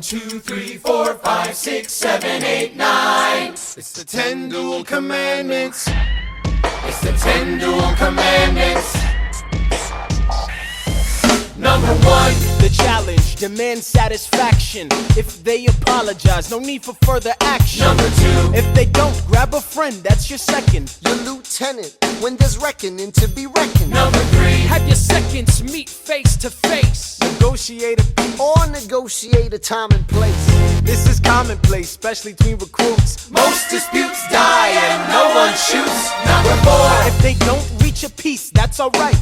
2, 3, 4, 5, 6, 7, 8, 9. It's the 10 dual commandments. It's the 10 dual commandments. Number 1, the challenge demands satisfaction. If they apologize, no need for further action. Number 2, if they don't, grab a friend, that's your second. Your lieutenant, when there's reckoning to be reckoned. Number 3, have your seconds meet face to face. Negotiate a peace or negotiate a time and place. This is commonplace, especially between recruits. most disputes die and no one shoots. Number 4, If they don't reach a peace, that's alright.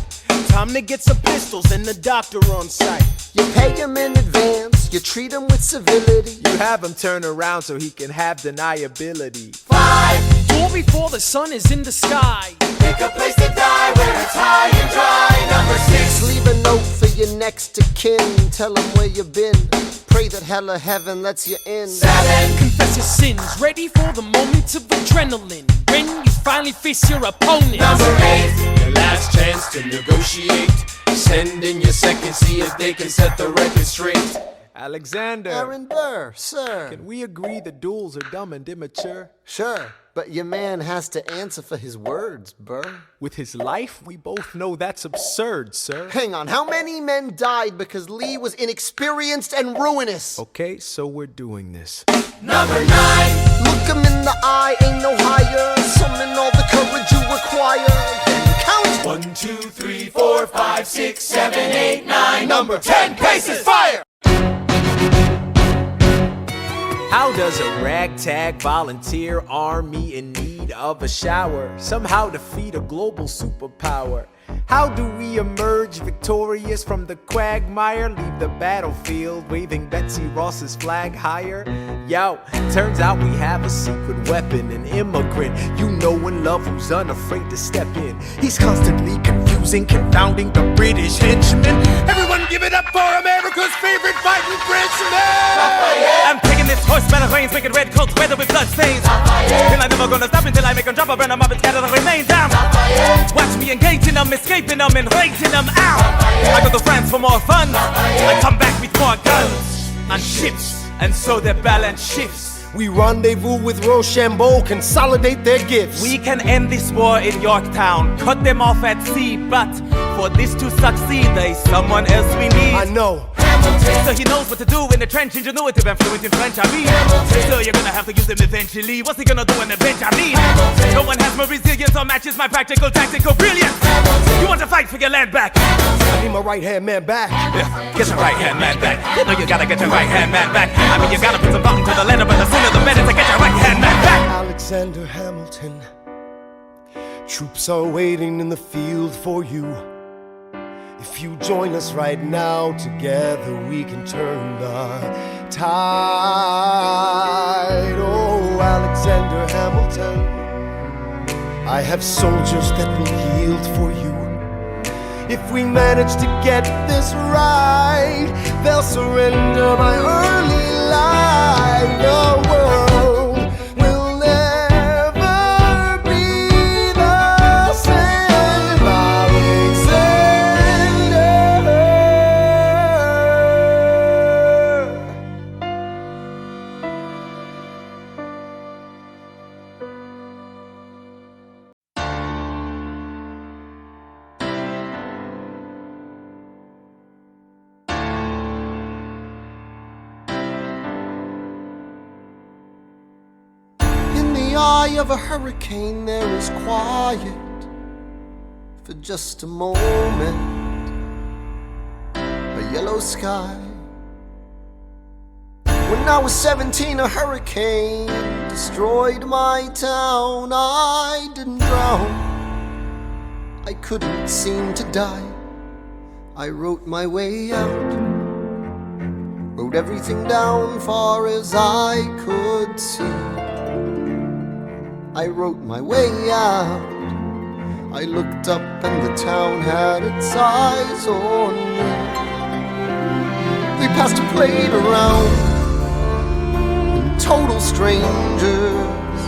Time to get some pistols and the doctor on site. You pay him in advance, you treat him with civility. You have him turn around so he can have deniability. 5, Duel before the sun is in the sky. pick a place to die where it's high and dry. Number 6, Leave a note for your next of kin, tell him where you've been. Pray that hell or heaven lets you in. 7, Confess your sins, ready for the moment of adrenaline. When you finally face your opponent. Number 8, your last chance to negotiate. Send in your second, see if they can set the record straight. Alexander, Aaron Burr, sir. can we agree that duels are dumb and immature? Sure, but your man has to answer for his words, Burr. With his life, we both know that's absurd, sir. Hang on, how many men died because Lee was inexperienced and ruinous? Okay, so we're doing this. Number 9, Look him in the eye, ain't no higher. Summon all the courage you require. Then count 1, 2, 3, 4, 5, 6, 7, 8, 9. Number 10, paces, fire! How does a ragtag volunteer army in need of a shower somehow defeat a global superpower? How do we emerge victorious from the quagmire? Leave the battlefield waving Betsy Ross's flag higher? Yo, turns out we have a secret weapon, an immigrant you know and love who's unafraid to step in. He's constantly confusing, confounding the British henchmen. Everyone give it up for America's favorite fighting Frenchman! I'm taking this horse by the reins, making red coats weather with blood stains. And I'm never gonna stop until I make them drop, burn them up and scatter the remains down. Watch me engaging them, escaping them, and raising them out. I go to France for more fun. I come back with more guns and ships, and so their balance shifts. We rendezvous with Rochambeau, consolidate their gifts. We can end this war in Yorktown, cut them off at sea, but for this to succeed, there's someone else we need. I know. So he knows what to do in the trench, ingenuitive and fluent in French, I mean. So you're gonna have to use him eventually. What's he gonna do in the bench, I mean? No one has more resilience or matches my practical tactical brilliance. You want to fight for your land back? I need my right-hand man back. Yeah, get your right-hand man back. You know you gotta get your right-hand man back. I mean, you gotta put some thought into the letter, but the sooner the better to get your right-hand man back. Alexander Hamilton, troops are waiting in the field for you. If you join us right now, together we can turn the tide. Oh, Alexander Hamilton, I have soldiers that will yield for you. If we manage to get this right, they'll surrender my early life. The world will never be the same. Alexander. In the eye of a hurricane there is quiet for just a moment. A yellow sky. When I was 17, a hurricane destroyed my town. I didn't drown, I couldn't seem to die. I wrote my way out, wrote everything down far as I could see. I wrote my way out. I looked up and the town had its eyes on me. They passed a plate around, and total strangers,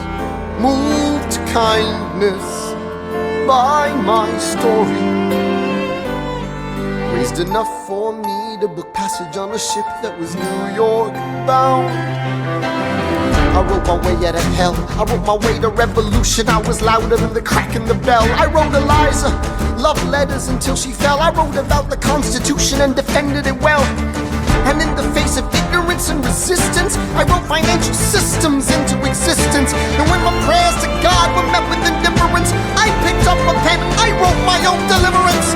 moved to kindness by my story, raised enough for me to book passage on a ship that was New York bound. I wrote my way out of hell, I wrote my way to revolution. I was louder than the crack in the bell. I wrote Eliza love letters until she fell. I wrote about the Constitution and defended it well. And in the face of ignorance and resistance, I wrote financial systems into existence. And when my prayers to God were met with indifference, I picked up a pen, I wrote my own deliverance.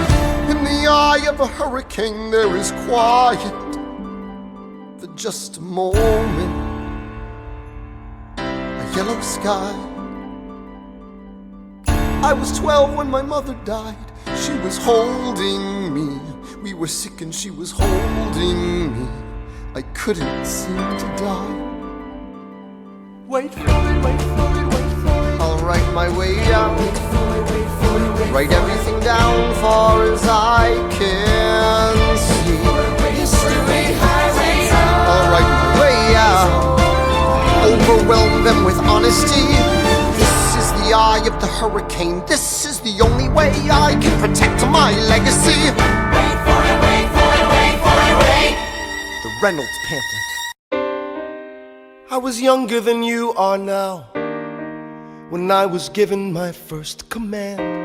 In the eye of a hurricane there is quiet for just a moment. A yellow sky. I was 12 when my mother died. She was holding me. We were sick and she was holding me. I couldn't seem to die. Wait for it, wait for it, wait for it. I'll write my way out. Write everything down far as I can see. I'll write my way out. Overwhelm them with honesty. This is the eye of the hurricane. This is the only way I can protect my legacy. Wait for it, wait for it, wait for it, wait. The Reynolds pamphlet. I was younger than you are now. When I was given my first command,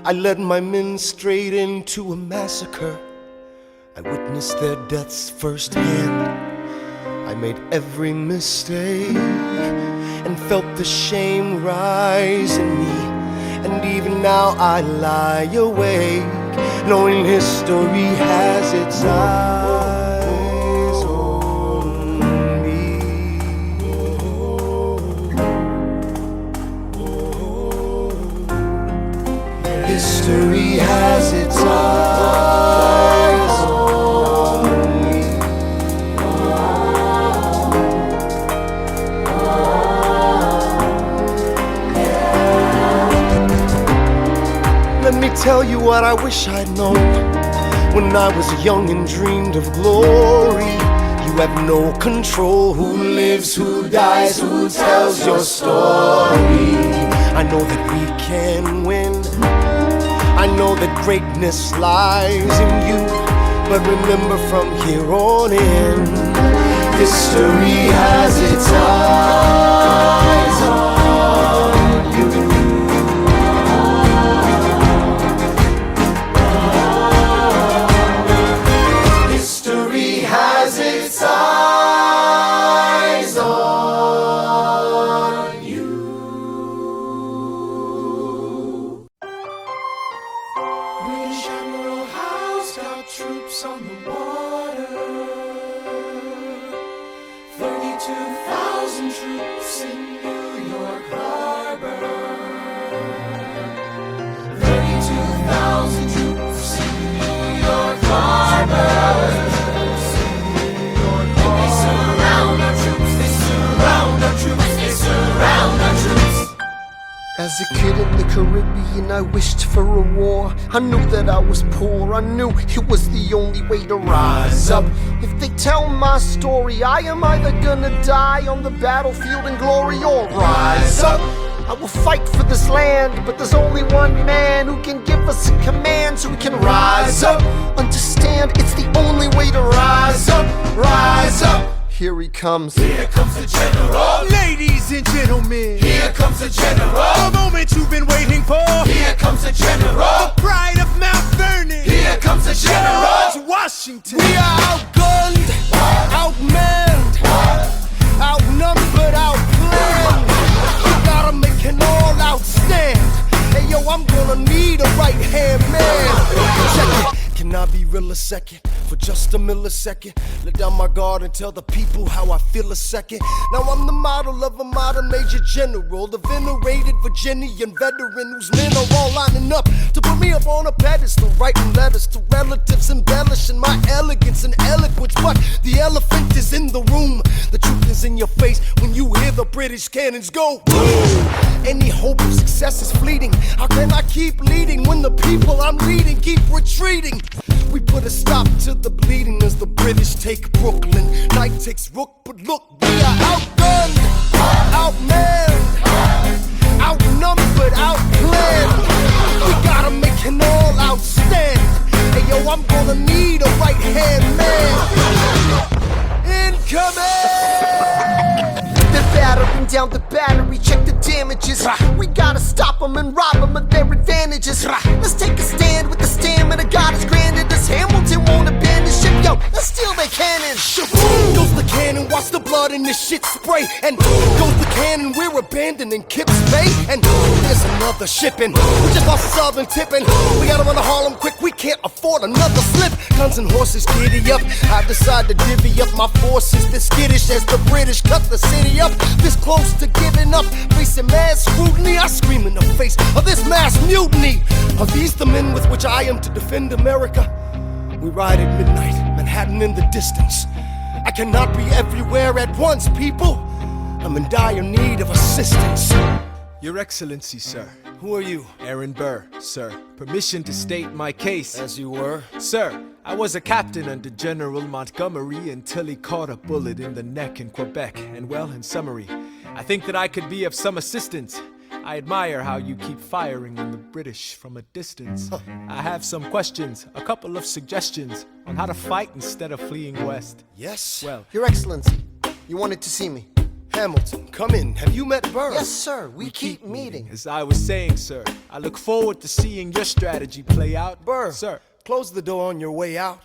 I led my men straight into a massacre. I witnessed their deaths firsthand. I made every mistake and felt the shame rise in me. And even now I lie awake, knowing history has its eyes on me. History has its eyes on me. Let me tell you what I wish I'd known when I was young and dreamed of glory. You have no control who lives, who dies, who tells your story. I know that we can win. I know that greatness lies in you. But remember from here on in, history has its eyes on you. History has its eyes on you. British Admiral Howe's got troops on the water. 32,000 troops in New York Harbor. 32,000 troops in New York Harbor. They surround our troops, they surround our troops, they surround our troops. As a kid in the Caribbean, I wished for a war. I knew that I was poor, I knew it was the only way to rise up. If they tell my story, I am either gonna die on the battlefield in glory or rise up. I will fight for this land, but there's only one man who can give us a command so we can rise up. Understand, it's the only way to rise up, rise up. Here he comes. Here comes the general. Ladies and gentlemen, Here comes the general. the moment you've been waiting for. Here comes the general. Pride of Mount Vernon, Here comes the general. George Washington. We are outgunned, outmanned, outnumbered, outplanned. We gotta make an all-out stand. Hey yo, I'm gonna need a right-hand man. Check it. Can I be real a second? For just a millisecond, let down my guard and tell the people how I feel a second. Now I'm the model of a modern major general, the venerated Virginian veteran whose men are all lining up to put me up on a pedestal, writing letters to relatives, embellishing my elegance and eloquence. But the elephant is in the room, the truth is in your face when you hear the British cannons go boom. Any hope of success is fleeting. How can I keep leading when the people I'm leading keep retreating? We put a stop to the bleeding as the British take Brooklyn. Night takes Rook, but look, we are outgunned, outmanned, outnumbered, outplanned. We gotta make an all-out stand. Hey yo, I'm gonna need a right-hand Burn down the battery, check the damages. We gotta stop them and rob them of their advantages. Let's take a stand with the stamina God has granted us. Hamilton won't abandon ship, yo, let's steal their cannons. Shaboom goes the cannon, watch the blood in this shit spray. And goes the cannon, we're abandoning Kips Bay. And there's another shipping, we just lost Southern tipping. We gotta run to Harlem quick, we can't afford another slip. Guns and horses, giddy up. I decide to divvy up my forces, this skittish as the British cut the city up. This close to giving up, facing mass scrutiny. I scream in the face of this mass mutiny. Are these the men with which I am to defend America? We ride at midnight, Manhattan in the distance. I cannot be everywhere at once, people. I'm in dire need of assistance. Your Excellency, sir. Who are you? Aaron Burr, sir. Permission to state my case. As you were. Sir, I was a captain under General Montgomery until he caught a bullet in the neck in Quebec. And well, in summary, I think that I could be of some assistance. I admire how you keep firing on the British from a distance. I have some questions, a couple of suggestions on how to fight instead of fleeing west. Yes? Well, Your Excellency, you wanted to see me. Hamilton, come in. Have you met Burr? Yes, sir, we keep meeting. as I was saying, sir, I look forward to seeing your strategy play out. Burr, Sir. close the door on your way out.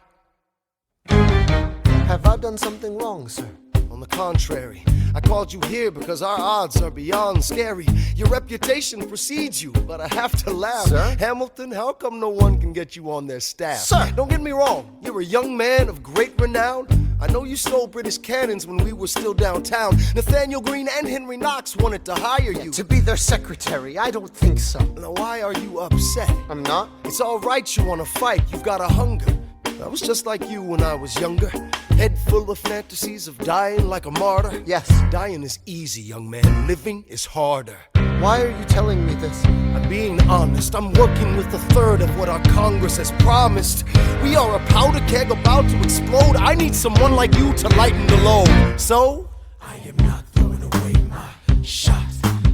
Have I done something wrong, sir? On the contrary, I called you here because our odds are beyond scary. Your reputation precedes you, but I have to laugh. Sir? Hamilton, how come no one can get you on their staff? Sir! Don't get me wrong, you're a young man of great renown. I know you stole British cannons when we were still downtown. Nathaniel Greene and Henry Knox wanted to hire you. To be their secretary, I don't think so. Now why are you upset? I'm not? It's all right you want to fight, you've got a hunger. I was just like you when I was younger. Head full of fantasies of dying like a martyr. Yes. Dying is easy, young man. Living is harder. Why are you telling me this? I'm being honest. I'm working with a third of what our Congress has promised. We are a powder keg about to explode. I need someone like you to lighten the load. So, I am not throwing away my shot.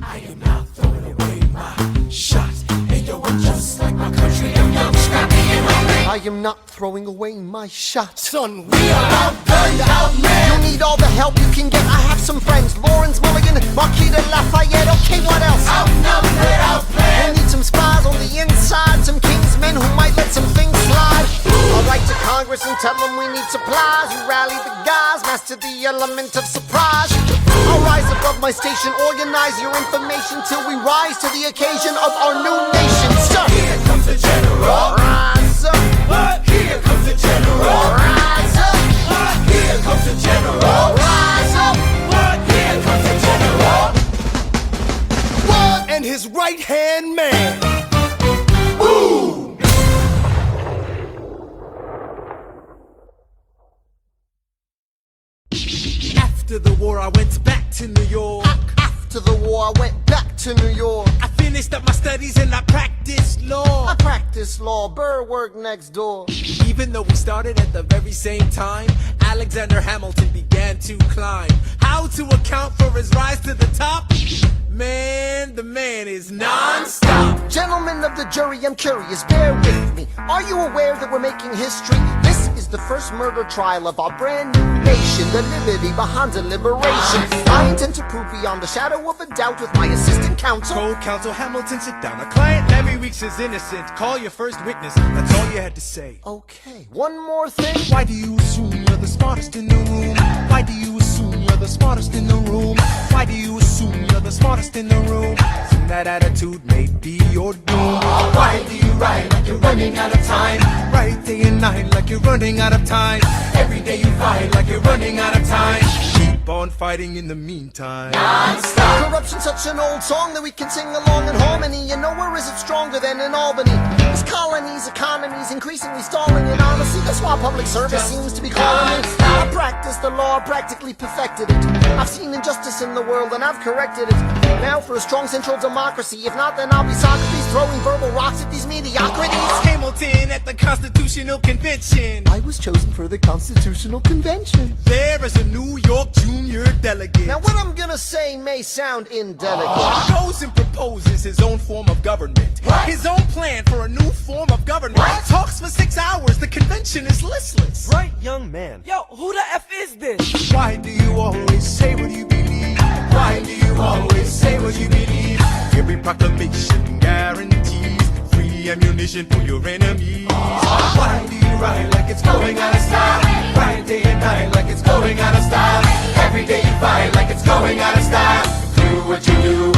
I am not throwing away my shot. Hey yo, I'm just like my country. I'm young, scrappy, and hungry. I am not throwing away my shot. son, we are Outgunned, outmanned. You'll need all the help you can get. I have some friends, Lawrence Mulligan, Marquis de Lafayette. Okay, what else? Outnumbered, outplanned. We'll need some spies on the inside, some kingsmen who might let some things slide. I'll write to Congress and tell them we need supplies. You rally the guys, master the element of surprise. I'll rise above my station, organize your information till we rise to the occasion of our new nation. Sir, Here comes the general. rise up, What? Here comes the general. rise up, What? Here comes the general. rise up. What? Here comes the general. and his right-hand man. After the war, I went back to New York. After the war, I went back to New York. I finished up my studies and I practiced law. I practiced law, Burr worked next door. Even though we started at the very same time, Alexander Hamilton began to climb. How to account for his rise to the top? Man, the man is non-stop. Gentlemen of the jury, I'm curious, bear with me. Are you aware that we're making history? This is the first murder trial of our brand new nation, the liberty behind deliberation. I intend to prove beyond the shadow of a doubt with my assistant counsel. Told counsel Hamilton, sit down. A client every week's is innocent. Call your first witness. That's all you had to say. Okay, one more thing. Why do you assume you're the smartest in the room? Why do you assume you're the smartest in the room? Why do you assume you're the smartest in the room? Assume that attitude may be your doom. Why do you ride like you're running out of time? Right day and night like you're running out of time. Every day you fight like you're running out of time. Keep on fighting in the meantime. Non-stop. Corruption's such an old song that we can sing along in harmony. And nowhere is it stronger than in Albany. These colonies, economies, increasingly stalling. And honestly, that's why public service seems to be calling me. I practiced the law, practically perfected it. I've seen injustice in the world and I've corrected it. Now for a strong central democracy. If not, then I'll be Socrates throwing verbal rocks at these mediocrities. Hamilton at the Constitutional Convention. I was chosen for the Constitutional Convention. There is a New York junior delegate. Now what I'm gonna say may sound indelicate. Goes and proposes his own form of government. His own plan for a new form of government. Talks for 6 hours, the convention is listless. Right, young man. Yo, who the F is this? Why do you always say what you believe? Why do you proclamation guarantees free ammunition for your enemies. Why do you ride like it's going out of style? Ride day and night like it's going out of style. Every day you fight like it's going out of style. Do what you do.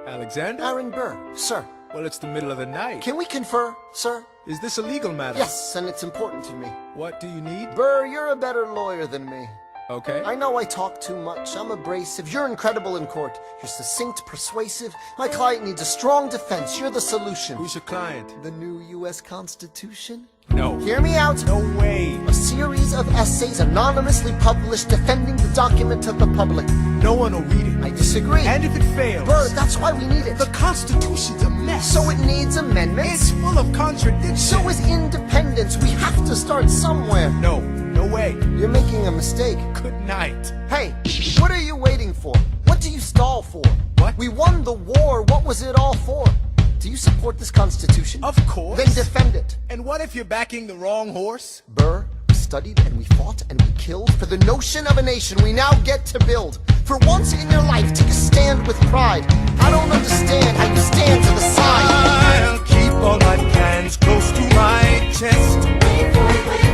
Alexander? Aaron Burr, sir. Well, it's the middle of the night. Can we confer, sir? Is this a legal matter? Yes, and it's important to me. What do you need? Burr, you're a better lawyer than me. Okay. I know I talk too much. I'm abrasive. You're incredible in court. You're succinct, persuasive. My client needs a strong defense. You're the solution. Who's your client? The new U.S. Constitution? No. Hear me out. No way. A series of essays anonymously published defending the document to the public. No one will read it. I disagree. And if it fails? Burr, that's why we need it. The Constitution's a mess. So it needs amendments. It's full of contradictions. So is independence. We have to start somewhere. No. No way. You're making a mistake. Good night. Hey, what are you waiting for? What do you stall for? What? We won the war. What was it all for? Do you support this Constitution? Of course. Then defend it. And what if you're backing the wrong horse? Burr, we studied and we fought and we killed for the notion of a nation we now get to build. For once in your life, take a stand with pride. I don't understand how you stand to the side. I'll keep all my plans close to my chest.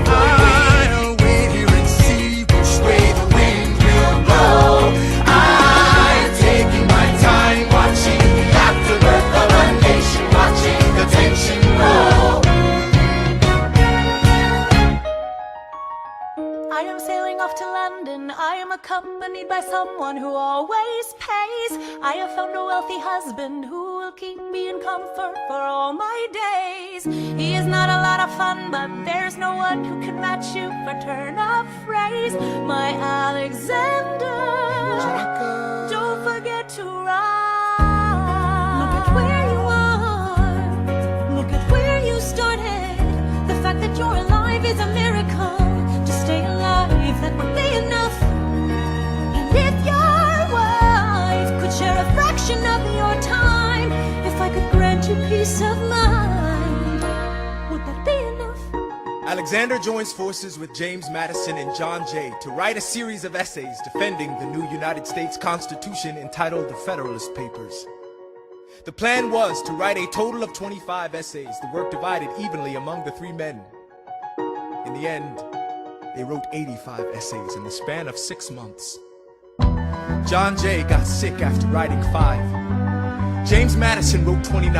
I'll wait here and see which way the wind will blow. I'm taking my time, watching the afterbirth of a nation, watching the tension grow. I am sailing off to London. I am accompanied by someone who always pays. I have found a wealthy husband who will keep me in comfort for all my days. He is not a lot of fun, but there's no one who can match you for turn of phrase. My Alexander, don't forget to ride. Look at where you are. Look at where you started. The fact that you're alive is a miracle. To stay alive, that would be enough. And if your wife could share a fraction of your time, if I could grant you peace of mind, would that be enough? Alexander joins forces with James Madison and John Jay to write a series of essays defending the new United States Constitution entitled the Federalist Papers. The plan was to write a total of 25 essays, the work divided evenly among the three men. In the end, they wrote 85 essays in the span of 6 months. John Jay got sick after writing 5. James Madison wrote 29.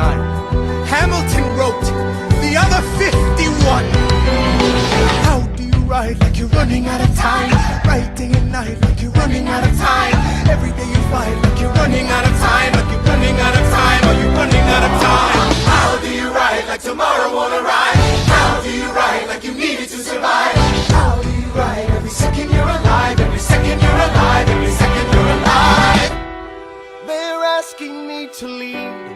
Hamilton wrote the other 51. How do you write like you're running out of time? Write day and night like you're running out of time. Every day you fight like you're running out of time. Like you're running out of time. Are you running out of time? How do you ride like tomorrow won't arrive? How do you ride like you needed to survive? How do you ride every second you're alive? Every second you're alive. Every second you're alive. They're asking me to lead.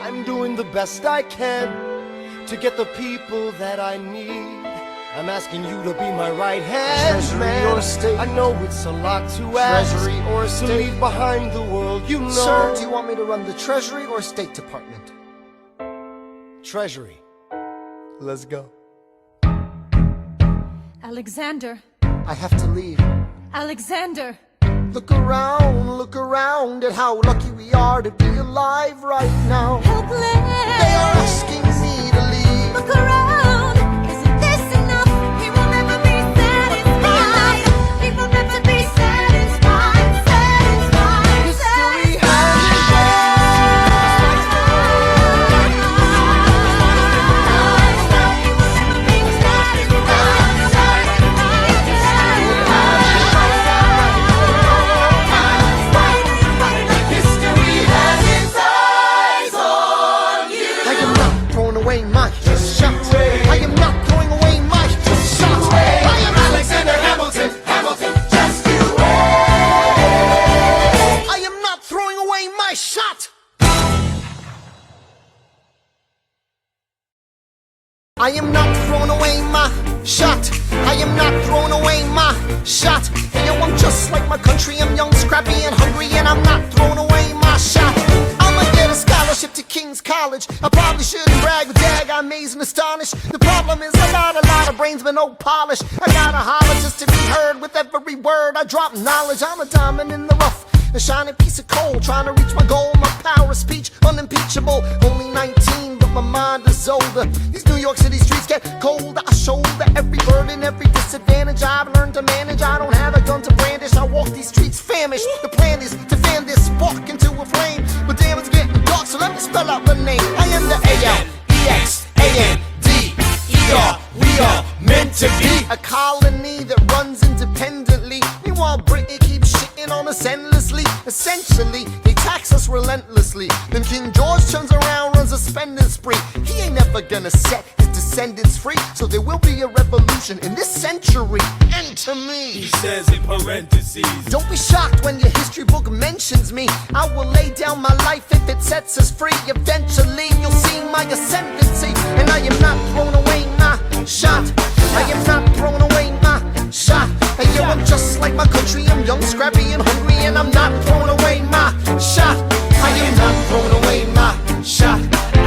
I'm doing the best I can to get the people that I need. I'm asking you to be my right hand, Treasury man. or state? I know it's a lot to ask. Treasury or to state? leave behind the world, you know. Sir, do you want me to run the Treasury or State Department? Treasury. Let's go. Alexander, I have to leave. Alexander. Look around at how lucky we are to be alive right now. Helpless. They are asking me to leave. Look around. Isn't this enough? He will never be satisfied. He will never be satisfied. Satisfied. History History has its eyes on you. I am not throwing away my shot. I am not throwing away my shot. I am Alexander Hamilton, Hamilton, just you I am not throwing away my shot. I am not throwing away my shot. I am not throwing away my shot. Hey, yo, I'm just like my country. I'm young, scrappy, and hungry, and I'm not throwing away my shot. I'ma get a scholarship to King's College. I probably shouldn't brag, but dag, I'm amazed and astonished. The problem is I got a lot of brains, but no polish. I gotta holler just to be heard with every word. I drop knowledge. I'm a diamond in the rough. a shining piece of coal, trying to reach my goal. My power of speech, unimpeachable. Only 19, but my mind is older. These New York City streets get colder. I shoulder every burden, every disadvantage I've learned to manage. I don't have a gun to brandish. I walk these streets famished. The plan is to fan this spark into a flame. But damn, it's getting dark, so let me spell out the name. I am the A-L-E-X-A-N-D-E-R. We are meant to be a colony that runs independently. Meanwhile, Britain keeps shitting on us endlessly. Essentially, they tax us relentlessly. Then King George turns around, runs a spending spree. He ain't never gonna set his descendants free. So there will be a revolution in this century. Enter me. He says in parentheses. Don't be shocked when your history book mentions me. I will lay down my life if it sets us free. Eventually, you'll see my ascendancy. And I am not thrown away, my shot. I am not thrown away, my shot. And yo, I'm just like my country. I'm young, scrappy, and hungry, and I'm not thrown away, my shot. I am not thrown away, my shot.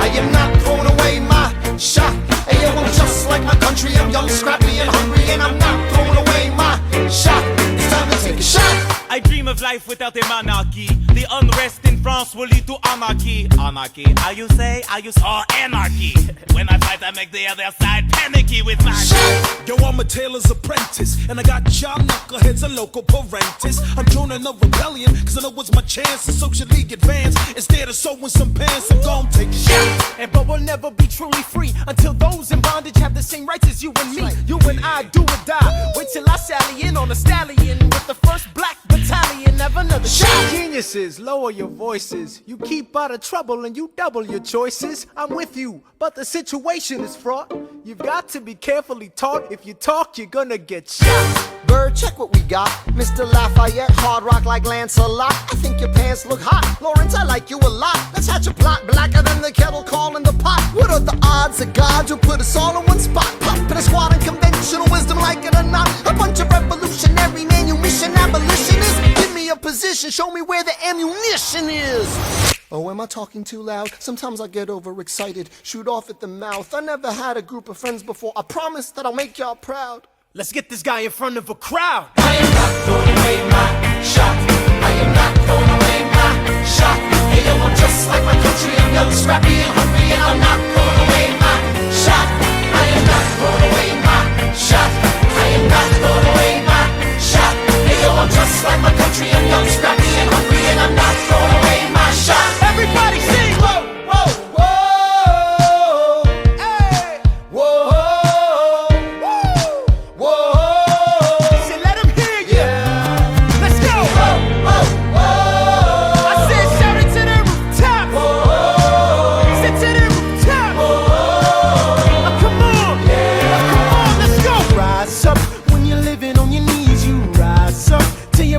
I am not thrown away, my shot. And yo, I'm just like my country. I'm young, scrappy, and hungry, and I'm not thrown away, my shot. It's time to take a shot. I dream of life without a monarchy. The unrest in France will lead to anarchy. Anarchy, how you say? I use anarchy. When I fight, I make the other side panicky with my shit. Yo, I'm a tailor's apprentice, and I got y'all knuckleheads and local parentis. I'm joining a rebellion, cause I know it's my chance to socially advance. Instead of sewing some pants, I'm gon' take a shot. And but we'll never be truly free until those in bondage have the same rights as you and me. You and I do or die. Wait till I sally in on a stallion with the first black battalion. Have another shot. Geniuses, lower your voices. You keep out of trouble and you double your choices. I'm with you, but the situation is fraught. You've got to be carefully taught. If you talk, you're gonna get shot. Bird, check what we got. Mr. Lafayette, hard rock like Lancelot. I think your pants look hot. Lawrence, I like you a lot. Let's hatch a plot blacker than the kettle calling the pot. What are the odds of God will put us all in one spot? Pop in a squad and conventional wisdom, like it or not. A bunch of revolutionary manumission abolitionists. Give me a position, show me where the ammunition is. Oh, am I talking too loud? Sometimes I get overexcited, shoot off at the mouth. I never had a group of friends before. I promise that I'll make y'all proud. Let's get this guy in front of a crowd. I am not throwing away my shot. I am not throwing away my shot. Hey yo, I'm just like my country. I'm young, scrappy, and hungry, and I'm not throwing away my shot. I am not throwing away my shot. I am not throwing away my shot. Hey yo, I'm just like my country. I'm young, scrappy, and hungry, and I'm not throwing away my shot. Everybody sing. Whoa, whoa, whoa, hey, whoa.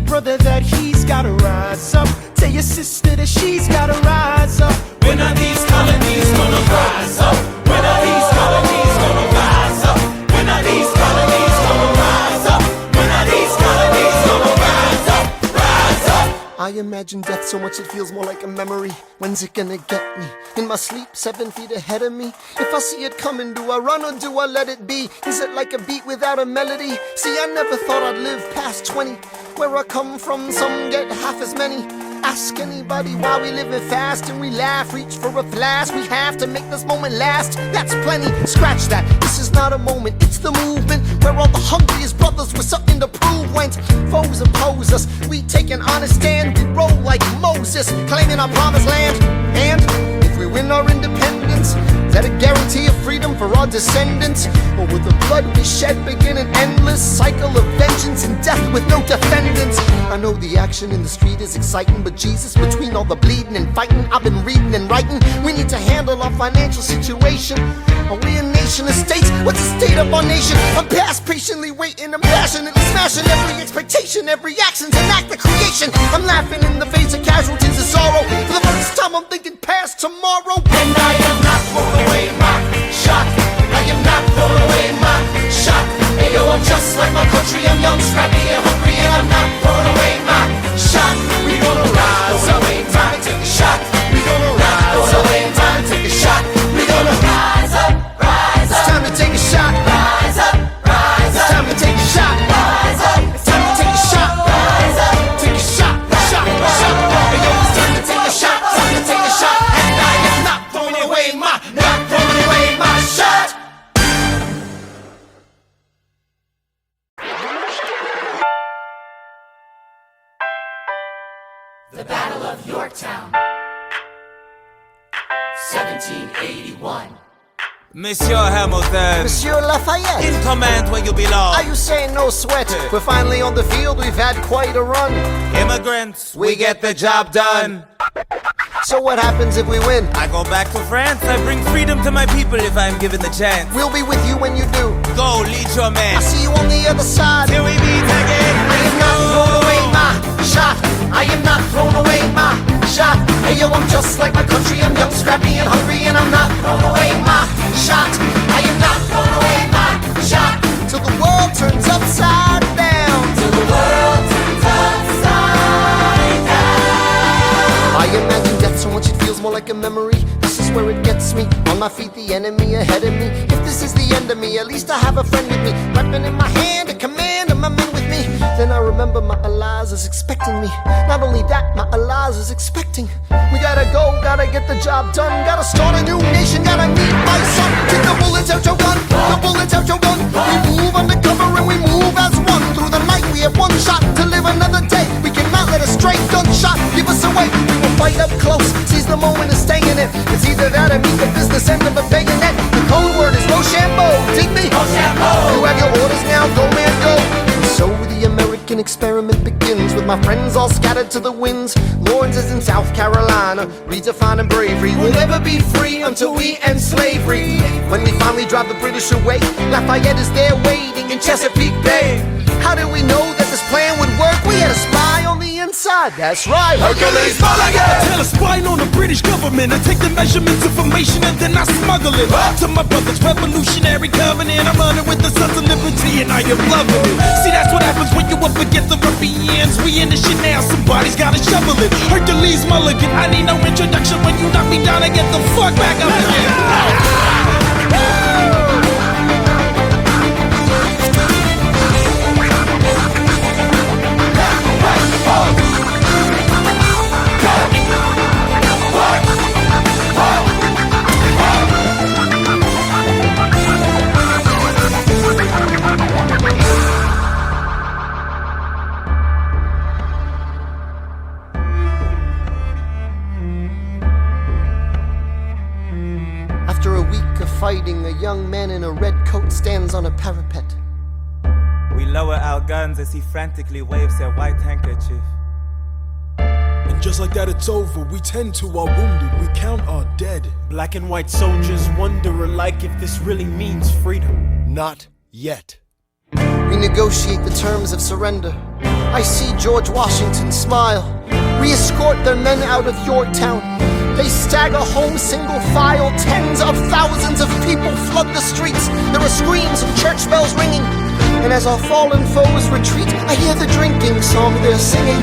Brother that he's gotta rise up. Tell your sister that she's gotta rise up. When are these colonies gonna rise up? When are these colonies gonna rise up? When are these colonies gonna rise up? When are these colonies gonna rise up? Rise up! I imagine death so much it feels more like a memory. When's it gonna get me? In my sleep, 7 feet ahead of me. If I see it coming, do I run or do I let it be? Is it like a beat without a melody? See, I never thought I'd live past 20. Where I come from, some get half as many. Ask anybody why we living fast and we laugh, reach for a flash. We have to make this moment last. That's plenty, scratch that. This is not a moment, it's the movement. Where all the hungriest brothers with something to prove went. Foes oppose us, we take an honest stand. We roll like Moses, claiming our promised land. And if we win our independence, is that a guarantee of freedom for our descendants? Or will the blood we shed begin an endless cycle of vengeance and death with no defendants? I know the action in the street is exciting, but Jesus, between all the bleeding and fighting I've been reading and writing, we need to handle our financial situation. Are we a nation of states? What's the state of our nation? I'm past patiently waiting, I'm passionately smashing every expectation, every action's an act of creation. I'm laughing in the face of casualties of sorrow. For the first time I'm thinking past tomorrow. And I am not throwing away my shot. I am not throwing away my shot. Hey yo, I'm just like my country. I'm young, scrappy, and hungry, and I'm not throwing away my shot. We gonna rise up, time to take a shot. We gonna rise up, time to take a shot. We gonna rise up, rise up. It's time to take a shot. Rise up, rise up. It's time to take a shot. Rise up. It's time to take a shot. Rise up. Take a shot, shot, shot. The Battle of Yorktown, 1781. Monsieur Hamilton, Monsieur Lafayette, in command where you belong. are you saying no sweat? We're finally on the field, we've had quite a run. Immigrants, we get the job done. So what happens if we win? I go back to France, I bring freedom to my people if I'm given the chance. We'll be with you when you do. Go, lead your man. I'll see you on the other side. Till we meet again. I am not throwing away my shot. I am not throwing away my shot. Hey yo, I'm just like my country. I'm young, scrappy, and hungry, and I'm not throwing away my shot. I am not throwing away my shot. Till the world turns upside down. Till the world turns upside down. I imagine death so much it feels more like a memory. This is where it gets me. On my feet, the enemy ahead of me. If this is the end of me, at least I have a friend with me. Weapon in my hand, a command, and my men with me. Then I remember my Eliza is expecting me. Not only that, my Eliza is expecting. We gotta go, gotta get the job done. Gotta start a new nation, gotta meet my son. Take the bullets out your gun, the bullets out your gun. We move undercover and we move as one. Through the night we have one shot to live another day. We cannot let a stray gunshot give us away. We will fight up close, seize the moment and stay in it. It's either that or meet the business end of a bayonet. The code word is Rochambeau, dig me? You have your orders now, go man go. And so the American experiment begins, with my friends all scattered to the winds. Lawrence is in South Carolina, redefining bravery. We'll never be free until we end slavery. When we finally drive the British away, Lafayette is there waiting in Chesapeake Bay. How did we know that this plan would work? We had a spy on the inside, that's right, Hercules Mulligan! Tell a spy on the British government. I take the measurements, information, and then I smuggle it to my brother's revolutionary covenant. I'm running with the Sons of Liberty, and I am loving it. See, that's what happens when you up against the ruffians. We in the shit now, somebody's gotta shovel it. Hercules Mulligan, I need no introduction. When you knock me down, I get the fuck back up again. After a week of fighting, a young man in a red coat stands on a parapet. We lower our guns as he frantically waves their white handkerchief. And just like that, it's over. We tend to our wounded, we count our dead. Black and white soldiers wonder alike if this really means freedom. Not yet. We negotiate the terms of surrender. I see George Washington smile. We escort their men out of Yorktown. They stagger home single file. Tens of thousands of people flood the streets. There are screams and church bells ringing. And as our fallen foes retreat, I hear the drinking song they're singing.